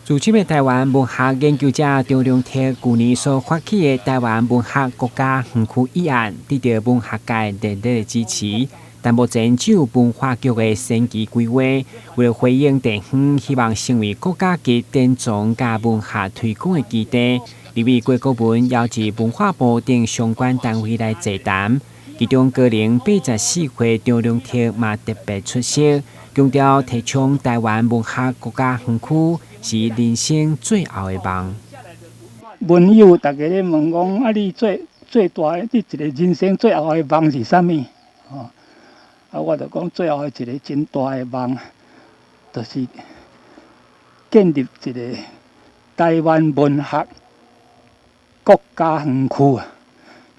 自七的台湾文学研究者张良铁去年所发起的台湾文学国家园区议案，得到文学界热烈的支持。但目前只有文化局的先期规划，为了回应地方希望成为国家级典藏甲文学推广的基地，立委郭国文邀集文化部等相关单位来座谈。其中高龄84岁张良铁嘛特别出席，强调提倡台湾文学国家园区是人生最后的梦。文友大家咧问讲，啊，你最大的你一个人生最后的梦是啥物？我就讲最后一个真大的梦，就是建立一个台湾文学国家园区啊，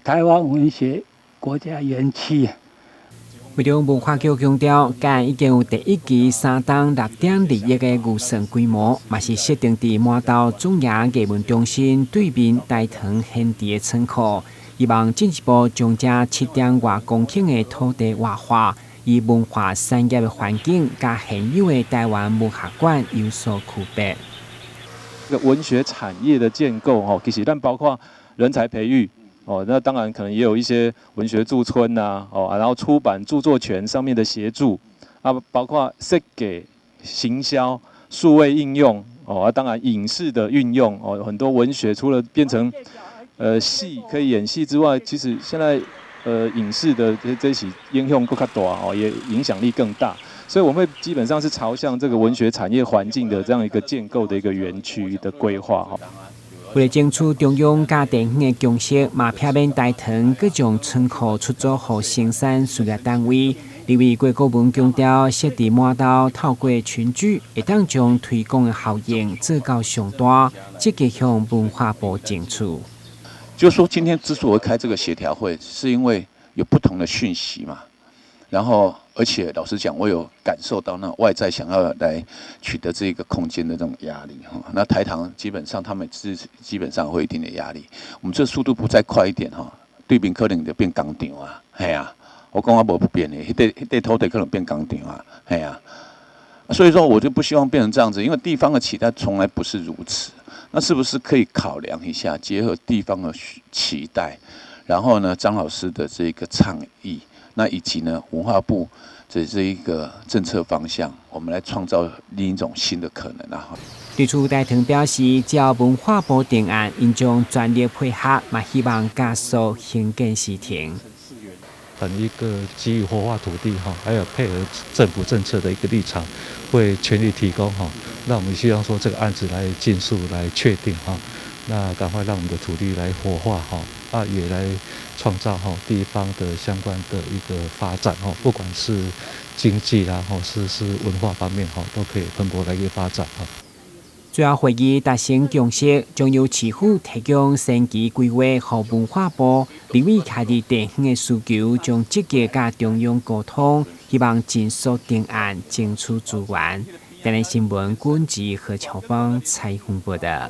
台湾文学国家园区啊。为了文化局强调，该已经有第一期3栋6.2亿的预算规模，嘛是设定伫满岛中央艺文中心对面大塘现地的仓库，希望进一步将这7.多公顷的土地活化，以文化产业的环境甲现有的台湾文学馆有所区别。这个文学产业的建构其实但包括人才培育。那当然可能也有一些文学驻村然后出版著作权上面的协助包括设计、行销、数位应用当然影视的运用很多文学除了变成戏可以演戏之外，其实现在影视的这些应用更大也影响力更大，所以我们基本上是朝向这个文学产业环境的这样一个建构的一个园区的规划为了争取中央甲地方的共识，嘛避免大塘各种仓库出租予生产事业单位。立委郭国文强调，设置满岛透过群聚，会当将推广的效应做到上大，积极向文化部争取。就是说，今天之所以开这个协调会，是因为有不同的讯息嘛。然后，而且老实讲，我有感受到那外在想要来取得这个空间的这种压力那台糖基本上他们基本上会有一定的压力。我们这速度不再快一点对面可能就变工厂啊，系啊。我讲我无不变的，迄块土地可能变工厂啊，系啊。所以说，我就不希望变成这样子，因为地方的期待从来不是如此。那是不是可以考量一下，结合地方的期待，然后呢，张老师的这个倡议？那以及呢，文化部这一个政策方向，我们来创造另一种新的可能对此，大塘表示，只要文化部定案，因将全力配合，嘛希望加速兴建事情。等一个给予活化土地还有配合政府政策的一个立场，会全力提供那我们希望说这个案子来尽速来确定那赶快让我们的土地来活化也来创造地方的相关的一个发展不管是经济啦是文化方面都可以蓬勃来一个发展最后会议达成共识，将由市府提供先期规划，予文化部立委开立地方的需求，将积极甲中央沟通，希望尽速定案，争取资源。台南新闻管制何乔芳采访报道。